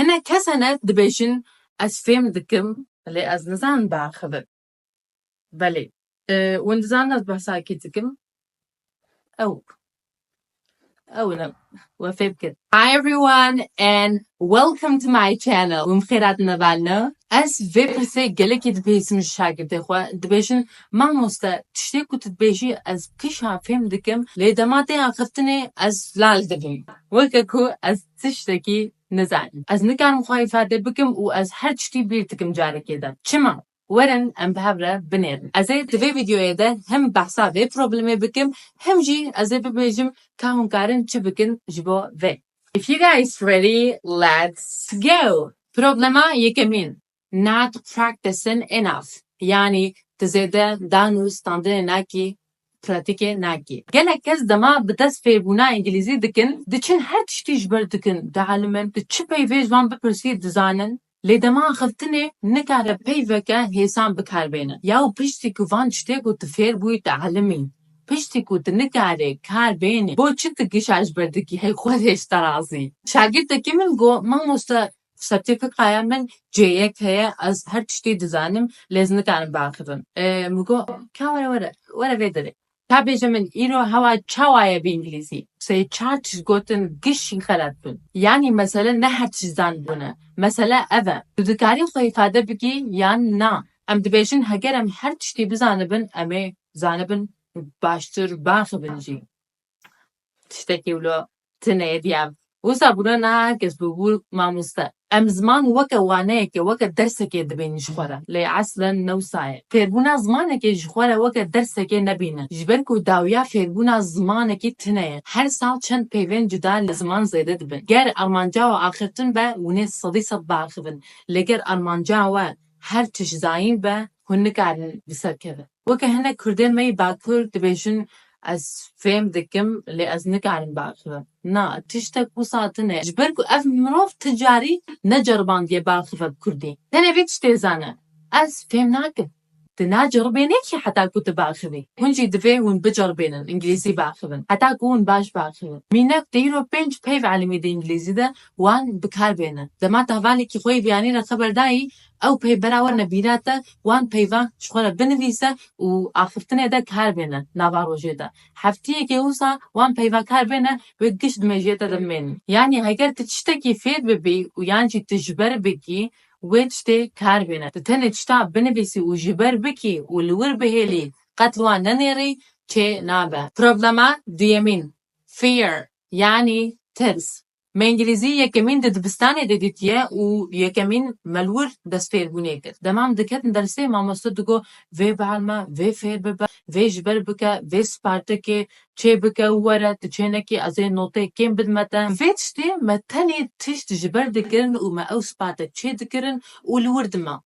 هنا كسنة دبيشن از فهم دكم اللي از نزان باخذ بلي ونزان از بحساكي دكم أو no وفيبكت. Hi everyone and welcome to my channel. ومخيرات نبالنا as فيبرسي قلك دبيش مش شاكر دخوا دبيشن ما مستا تشتيكو تدبيشي as كيشها فهم دكم لدماتي أخفتني as لال دبي وكاكو as تشتكي نزان as نكان مخايفات دبكم و as هرشتي بيرتكم جاري كده چما ورن ام بهبره بنير ازي دفي فيديو يده هم بحثا في بروبلمي بكم هم جي ازي ببيجم كاون كارن چه بكن جبو في. If you guys ready, let's go. Problema يكمين not practicing enough يعني تزيده دانو ستاندر ناكي براتيكي ناكي قالك كز دما بدس في بنا انجليزي دكن دچن هر تشتي جبر دكن دعلمن دچبي فيج وان بپرسي دزانن لدما خفتني نكاره بيفكا هيسان بكاربينه ياو بيشتي كوفان تشتيكو تفير بوي تعلمين بيشتي كو تنكاره كاربينه بو چتكيش عجبردكي هي خودش ترازي شاگردكي من گو من مستا سبتيفيكايا من جيك هي از هر تشتي دزانم لازم نكارم باخرن مگو كا ورا فيدري تابيجا من إيرو هوا تشاوايا بإنجليزي سي تشارتش قوتن قشين خلاتبن يعني مثلا نحرتش زانبونا مثلا أذا تذكاري خو إفادة بكي يان نا أم دبيشن هجرم هر تشتي بزانبن أمي زانبن باشتر باخبن جي تشتكي ولو تنايا دياب وصابونا ناكس بقول ما مستا ام زمان وكا وانيك وكا درسك دبين جخورا لي عسلا نوسايا فيربونا زمانك جخورا وكا درسك نبينا جبركو داويا فيربونا زمانك تنايا هر سال چند بيوين جدا لزمان زيده دبن گر ارمانجاو آخرتن با ونيس صديصة باخبن لگر ارمانجاو هر تش زاين با هنكارن بسر كذا وكا هنا كردين مي باكور دبيشن از فهم دكم اللي از نكارن باخذ نا تشتك وساطنه جبركو اف مروف تجاري نجربان دي باخذ بكردي انا فيتش تيزانه از فهم ناك تناجربينك حتى كنت باخذي هنجي دفي ون بجربين الانجليزي باخذن حتى كون باش باخذ مينك تيرو بنج بيف علمي دي انجليزي ده وان بكار بينه دما تهوالي كي خوي بياني خبر داي او بي براور نبيراتا وان بيفا شخورا بنويسا و آخفتنه ده كار بينه ناواروجه ده حفتيه كي وصا وان بيفا كار بينه وقش دمجيتا دمين يعني هايگر تشتكي فيد ببي ويانجي تجبر بكي ويتشتي كار بينه تتنه تشتا بنويسي وجبر بكي والور بهيلي قتلوان ننيري چه نابه problema ديمين fear يعني ترس ما انجليزي يكمين دبستاني ديتيه و يكمين ملور دسفير بونيكر دمام دكتن درسي ما مصدقو في بعلما في فير ببا في جبر بكا في سبارتكي چه بكا ورا تچينكي ازي نوتي كيم بدمتا في تشتي متاني تشت جبر دكرن وما او سبارتك چه دكرن والوردما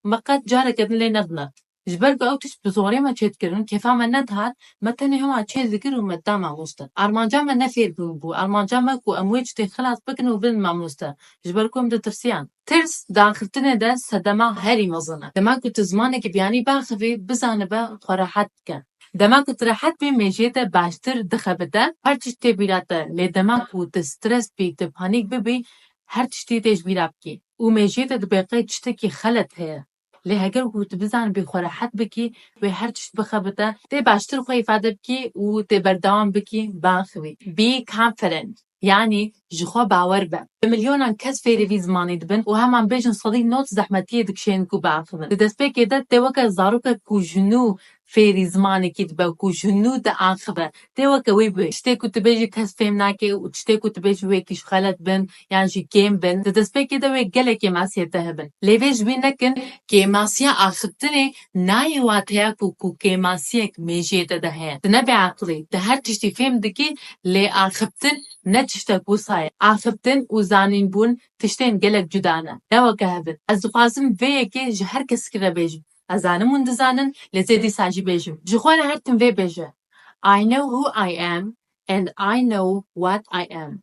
مقات جارك ابن لي نبنا جبركو او تش بزوري ما چه دكرن كيفا ما ندهات متاني هما چه ذكر ومتا معموستا ارمانجا ما نفير بو ارمانجا ما كو امويج تي خلاص بكنو بن معموستا جبركم ده تفسيان ترس داخلتنا ده صدما هري مزنه دما كنت زمانك بياني باخفي بزانبه خراحت كان دما كنت راحت بي ميجيتا باشتر دخبته هر تشتي بيراتا لدما كنت سترس بي تبانيك ببي هر تشتي تيج بيرابكي وميجيتا دبقى تشتكي خلط هي لهجر كنت بزان بخراحت بكي وهر تشت بخبته تي باشتر خو إفادة بكي و تي بردوام بكي باخوي be confident يعني جخوا باور با بمليون كس فيري في زماني دبن وهم بيجن صديق نوت زحمتيه دكشين كو باخذن دس بي كده توكا زاروكا كو جنو فيري زماني كده كو جنو دا اخذه توكا ويب تشتي كنت بيجي كس فهمناكي وتشتي كنت بيجي ويكيش خلت بن يعني جي كيم بن دس بي كده وي قالك ماسيه تهبن ليفيج بينكن كي ماسيه اخذتني ناي واتيا كو كي ماسيه ميجيته ده هي تنبي عقلي ده هر تشتي فهم دكي لي اخذتن نتشتك وصايا آخبتن وزانين بون تشتين قلق جدانا نوا كهبن أزخازم فيكي جهر كس كده بيجو أزانم وندزانن لزيدي ساجي بيجو جخوانا هرتن في بيجو I know who I am and I know what I am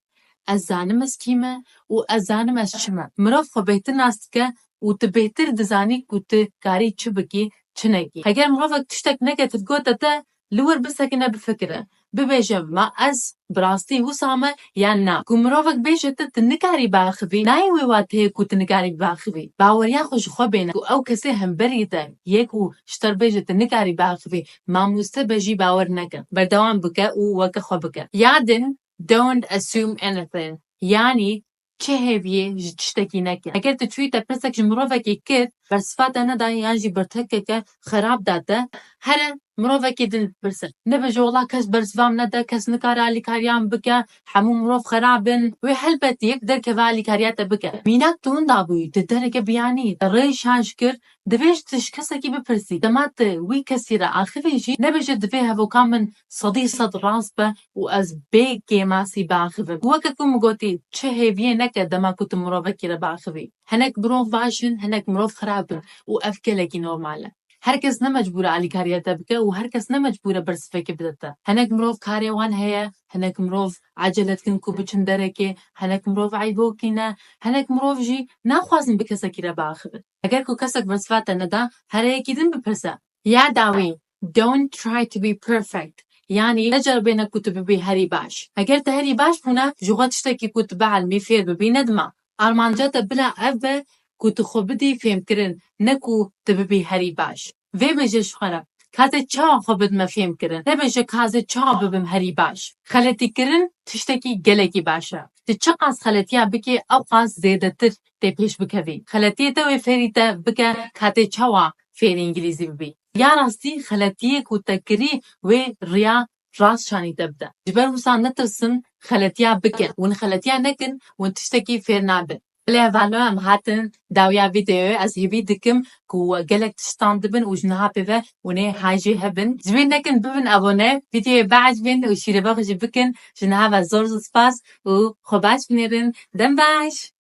أزانم اسكيمة وأزانم اسشمة مروف خبيتر ناسكا وتبيتر دزاني كوت كاري چبكي چنكي هكذا مروفك تشتك نكت تقوتا تا لور بسكنا بفكرة ببیجه ما از براستی وسامه یا نه کو مروفک بیجه ت نکاری باخوی نای ویواته کو نکاری باخوی باوریا خوش خو بینه او کسی هم بریده یکو شتر بیجه ت نکاری باخوی ماموسته بجی باور نکن بردوام بکه او وک خو بکه یادن don't assume anything یعنی چه هیویه جتشتکی نکن اگر تشوی تپرسک جمروفکی کت بر صفات ندا یعنی برتکه که خراب داده هر مروفکی دل برسه نبجه والله کس برزوام ندا کس نکاره کاریام بکه همو مروف خرابن و هلبت یک در کوالی کاریات بکه مینک تون دابوی درجه بیانی ریش هاش کرد دویش تش کسی کی بپرسی دمات وی کسی را آخریجی نبجه دوی هفو کامن صدی صد راست به و از بیگ ماسی باخوی وقت کم گویی چه هیویه نکه دما کت مروفکی را باخوی هنک مروف باشن هنک مروف خرابن و افکلکی نورماله هر کس نمجبوره علی کاریات بکه و هر کس نمجبوره برسفک بدته هنک مروف کاری وان هیا هنک مروف عجلت کن کو بچن درکه هنک مروف عیبو کینه هنک مروف جی نخوازن بکسه کی را باخوی اگر کو کسک برسفات ندا هر یکی دن بپرسه یا داوی don't try to be perfect یعنی نجرب انك كنت ببي هري باش اگر تهري باش هنا جوغات اشتكي كنت بعل ميفير ببي ندما ارمانجات بلا افه كنت خبدي فهم كرن نكو تببي هري باش في بجش خرا كازه چا خبد ما فهم كرن نبجه كازه چا ببم هري باش خلتي كرن تشتكي گلكي باشا تچقاس خلتيا بكي اوقاس زيادتر تي پیش بكوي خلتي تو فريتا بكا كاته چاوا فعل انگلیزی ببی یا راستی خلطیه کو تکری و ریا راست شانی تبدا جبر وسان نترسن خلطیه بکن ون خلطیه نکن ون تشتکی فیر نابن بله والو هم هاتن داویا ویدیو از هیوی دکم کو گلک تشتان دبن و جنها ببه ونه هاجی هبن جبین نکن ببن ابونه ویدیو بعد بین و شیره باقی بکن جنها و زور سپاس و خوباش بنیرن دم باش